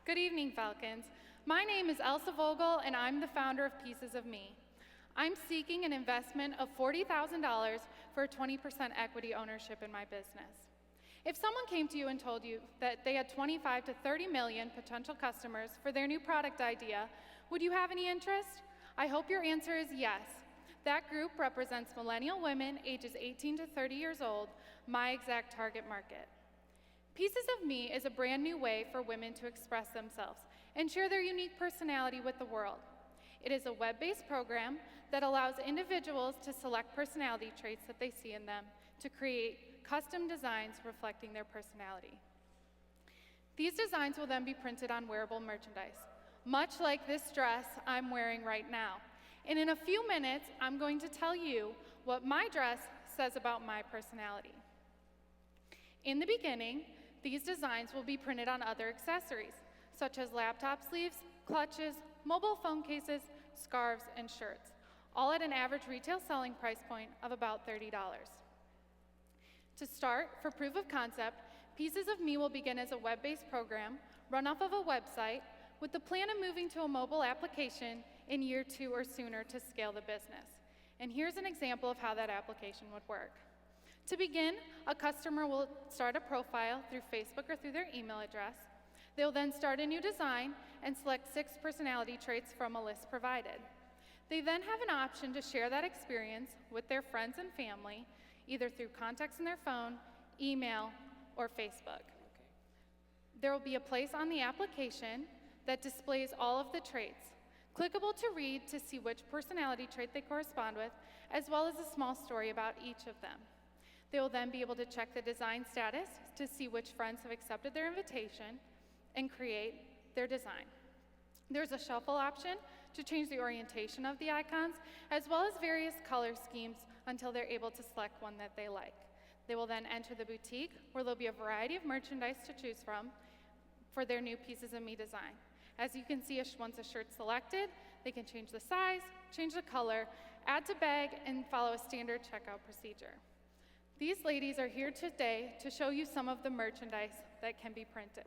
Good evening, Falcons. My name is Elsa Vogel, and I'm the founder of Pieces of Me. I'm seeking an investment of $40,000 for 20% equity ownership in my business. If someone came to you and told you that they had 25 to 30 million potential customers for their new product idea, would you have any interest? I hope your answer is yes. That group represents millennial women ages 18 to 30 years old, my exact target market. Pieces of Me is a brand new way for women to express themselves and share their unique personality with the world. It is a web-based program that allows individuals to select personality traits that they see in them to create custom designs reflecting their personality. These designs will then be printed on wearable merchandise, much like this dress I'm wearing right now. And in a few minutes, I'm going to tell you what my dress says about my personality. In the beginning, these designs will be printed on other accessories, such as laptop sleeves, clutches, mobile phone cases, scarves, and shirts, all at an average retail selling price point of about $30. To start, for proof of concept, Pieces of Me will begin as a web-based program run off of a website with the plan of moving to a mobile application in year 2 or sooner to scale the business. And here's an example of how that application would work. To begin, a customer will start a profile through Facebook or through their email address. They'll then start a new design and select 6 personality traits from a list provided. They then have an option to share that experience with their friends and family, either through contacts in their phone, email, or Facebook. There will be a place on the application that displays all of the traits, clickable to read to see which personality trait they correspond with, as well as a small story about each of them. They will then be able to check the design status to see which friends have accepted their invitation and create their design. There's a shuffle option to change the orientation of the icons, as well as various color schemes until they're able to select one that they like. They will then enter the boutique, where there'll be a variety of merchandise to choose from for their new Pieces of Me design. As you can see, once a shirt's selected, they can change the size, change the color, add to bag, and follow a standard checkout procedure. These ladies are here today to show you some of the merchandise that can be printed.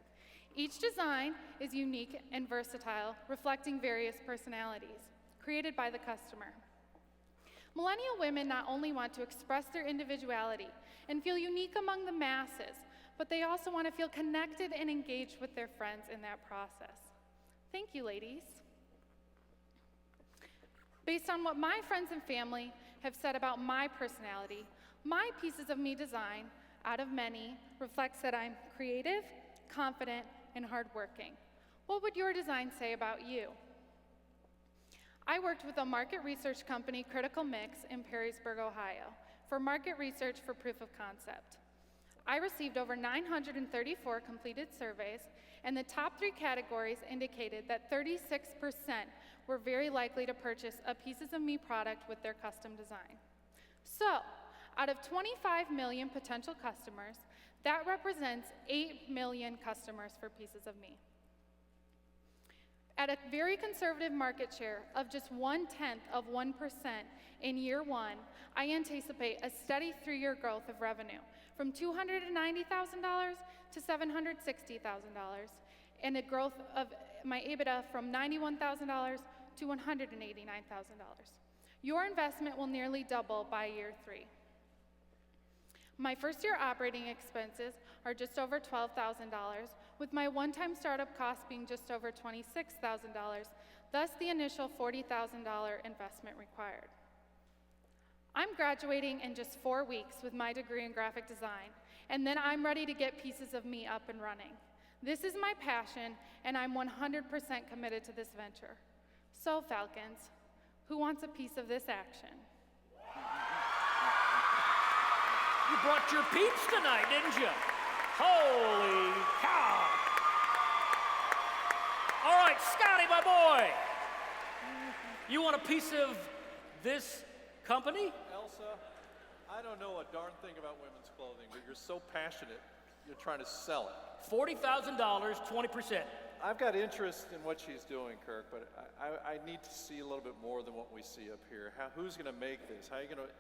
Each design is unique and versatile, reflecting various personalities created by the customer. Millennial women not only want to express their individuality and feel unique among the masses, but they also want to feel connected and engaged with their friends in that process. Thank you, ladies. Based on what my friends and family have said about my personality, my Pieces of Me design, out of many, reflects that I'm creative, confident, and hardworking. What would your design say about you? I worked with a market research company, Critical Mix, in Perrysburg, Ohio, for market research for proof of concept. I received over 934 completed surveys, and the top 3 categories indicated that 36% were very likely to purchase a Pieces of Me product with their custom design. So, out of 25 million potential customers, that represents 8 million customers for Pieces of Me. At a very conservative market share of just 0.1% in year 1, I anticipate a steady 3-year growth of revenue from $290,000 to $760,000, and a growth of my EBITDA from $91,000 to $189,000. Your investment will nearly double by year 3. My first-year operating expenses are just over $12,000, with my one-time startup cost being just over $26,000, thus the initial $40,000 investment required. I'm graduating in just 4 weeks with my degree in graphic design, and then I'm ready to get Pieces of Me up and running. This is my passion, and I'm 100% committed to this venture. So, Falcons, who wants a piece of this action? You brought your peeps tonight, didn't you? Holy cow! All right, Scotty, my boy. You want a piece of this company? Elsa, I don't know a darn thing about women's clothing, but you're so passionate, you're trying to sell it. $40,000, 20%. I've got interest in what she's doing, Kirk, but I need to see a little bit more than what we see up here. Who's going to make this? How are you going to?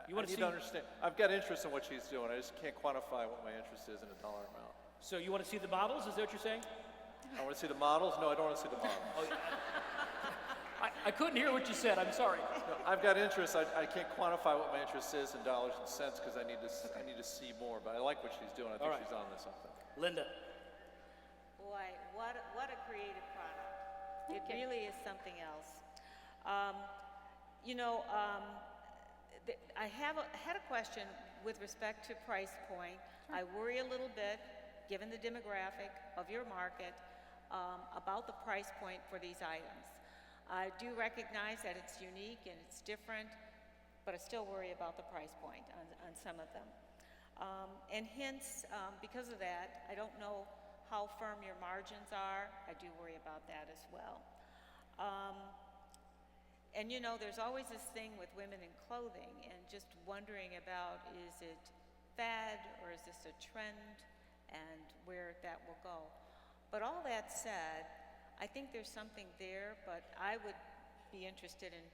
I need to understand. I've got interest in what she's doing. I just can't quantify what my interest is in a dollar amount. So you want to see the models? Is that what you're saying? I want to see the models. No, I don't want to see the models. Oh, I couldn't hear what you said. I'm sorry. No, I've got interest. I can't quantify what my interest is in dollars and cents because I need to see more. But I like what she's doing. I think she's on to something. Linda. Boy, what a creative product. It really is something else. I had a question with respect to price point. I worry a little bit, given the demographic of your market, about the price point for these items. I do recognize that it's unique and it's different, but I still worry about the price point on some of them. And hence, because of that, I don't know how firm your margins are. I do worry about that as well. And there's always this thing with women in clothing and just wondering about, is it fad or is this a trend and where that will go. But all that said, I think there's something there, but I would be interested in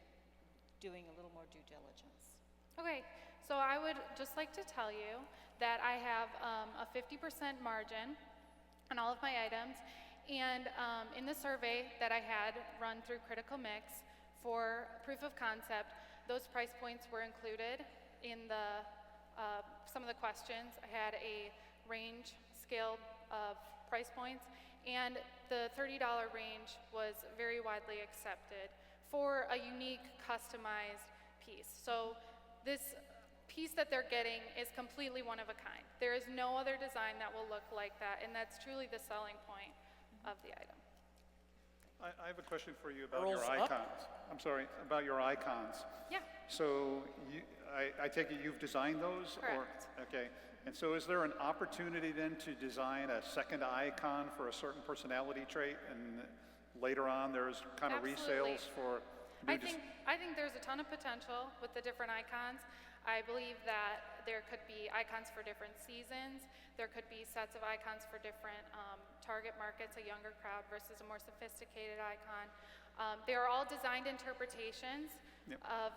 doing a little more due diligence. Okay, so I would just like to tell you that I have a 50% margin on all of my items, and in the survey that I had run through Critical Mix for proof of concept, those price points were included in the some of the questions. I had a range scale of price points, and the $30 range was very widely accepted for a unique, customized piece. So this piece that they're getting is completely one of a kind. There is no other design that will look like that, and that's truly the selling point of the item. I have a question for you about Rolls your up. icons. I'm sorry, about your icons. Yeah. So I take it you've designed those? Correct. Okay. And so is there an opportunity then to design a second icon for a certain personality trait, and later on there's kind of Absolutely. resales for I think there's a ton of potential with the different icons. I believe that there could be icons for different seasons. There could be sets of icons for different target markets, a younger crowd versus a more sophisticated icon. They are all designed interpretations of,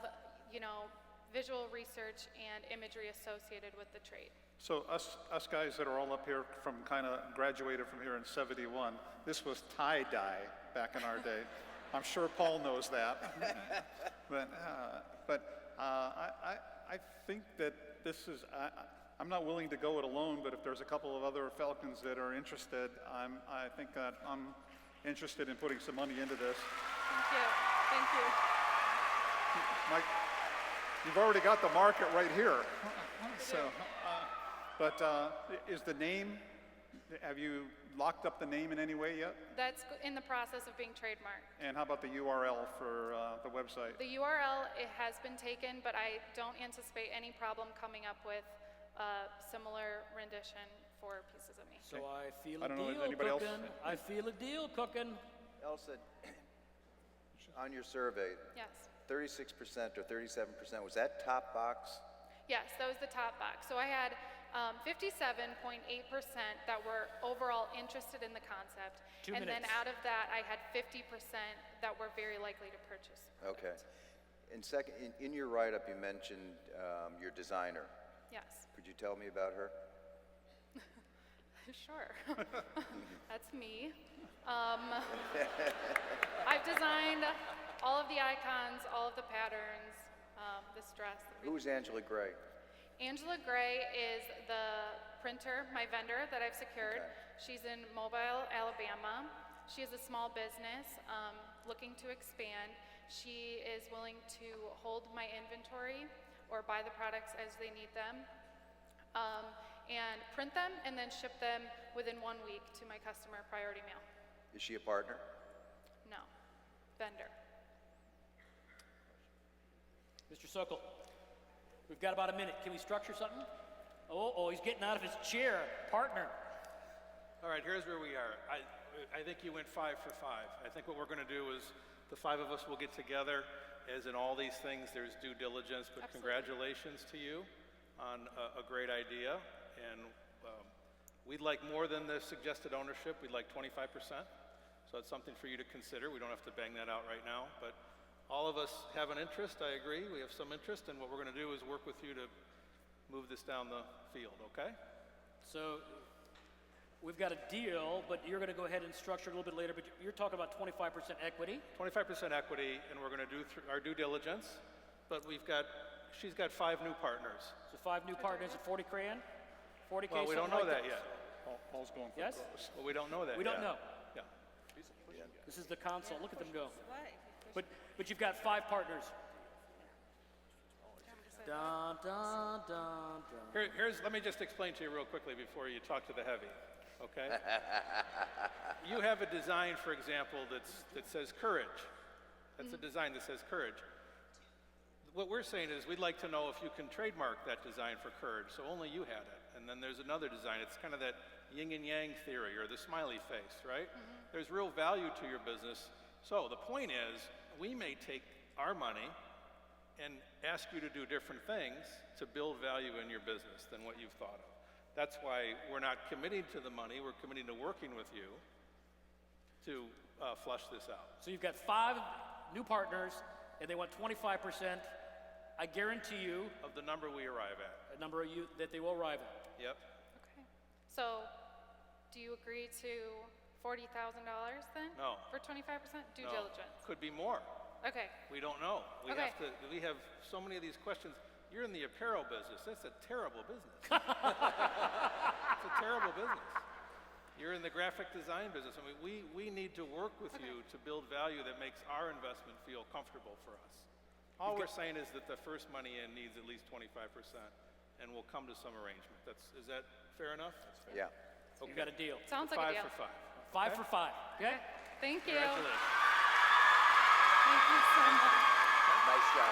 visual research and imagery associated with the trait. So us guys that are all up here from kind of graduated from here in '71, this was tie-dye back in our day. I'm sure Paul knows that. but I think that this is, I'm not willing to go it alone, but if there's a couple of other Falcons that are interested, I think that I'm interested in putting some money into this. Thank you. Thank you. Mike, you've already got the market right here. So, is the name, have you locked up the name in any way yet? That's in the process of being trademarked. And how about the URL for the website? The URL, it has been taken, but I don't anticipate any problem coming up with a similar rendition for Pieces of Me. So I feel I a don't know, is deal anybody else? cooking. I feel a deal cooking. Elsa, on your survey, Yes. 36% or 37%, was that top box? Yes, that was the top box. So I had 57.8% that were overall interested in the concept. 2 and then minutes. out of that, I had 50% that were very likely to purchase. Okay. And second, in your write-up, you mentioned your designer. Yes, Could you tell me about her? sure. That's me. I've designed all of the icons, all of the patterns, this dress. Who's Angela Gray? Angela Gray is the printer, my vendor that I've secured. Okay. She's in Mobile, Alabama. She is a small business looking to expand. She is willing to hold my inventory or buy the products as they need them and print them and then ship them within 1 week to my customer priority mail. Is she a partner? No, vendor. Mr. Sokol, we've got about a minute. Can we structure something? Oh, he's getting out of his chair. Partner. All right, here's where we are. I think you went 5 for 5. I think what we're going to do is the 5 of us will get together. As in all these things, there's due diligence, but Absolutely. congratulations to you on a great idea. And we'd like more than the suggested ownership. We'd like 25%. So it's something for you to consider. We don't have to bang that out right now, but all of us have an interest. I agree. We have some interest, and what we're going to do is work with you to move this down the field, okay? So We've got a deal, but you're going to go ahead and structure it a little bit later, but you're talking about 25% equity. 25% equity, and we're going to do our due diligence, but she's got 5 new partners. So 5 new partners at 40 grand? 40K, Well, we don't something know like that yet. Paul's going for Yes? gross. Well, we don't know that We yet. don't know. Yeah. This is the console. Look at them go. Why? But you've got 5 partners. Dun, dun, dun, dun. Let me just explain to you real quickly before you talk to the heavy, okay? You have a design, for example, that says courage. That's a design that says courage. What we're saying is we'd like to know if you can trademark that design for courage, so only you had it. And then there's another design. It's kind of that yin and yang theory, or the smiley face, right? There's real value to your business. So the point is, we may take our money and ask you to do different things to build value in your business than what you've thought of. That's why we're not committing to the money, we're committing to working with you to flush this out. So you've got 5 new partners, and they want 25%. I guarantee you Of the number we arrive at. a number of you that they will arrive at. Yep. Okay. So, do you agree to $40,000 then? No. For 25% due No. diligence? Could be more. Okay. We don't know. Okay. We have so many of these questions. You're in the apparel business. That's a terrible business. It's a terrible business. You're in the graphic design business. I mean, we need to work with you to build value that makes our investment feel comfortable for us. All we're saying is that the first money in needs at least 25%, and we'll come to some arrangement. Is that fair enough? Yeah. You've got a deal. Sounds like a 5 deal. for 5. 5 for 5. Okay? Thank you. Congratulations. Thank you so much. Nice job.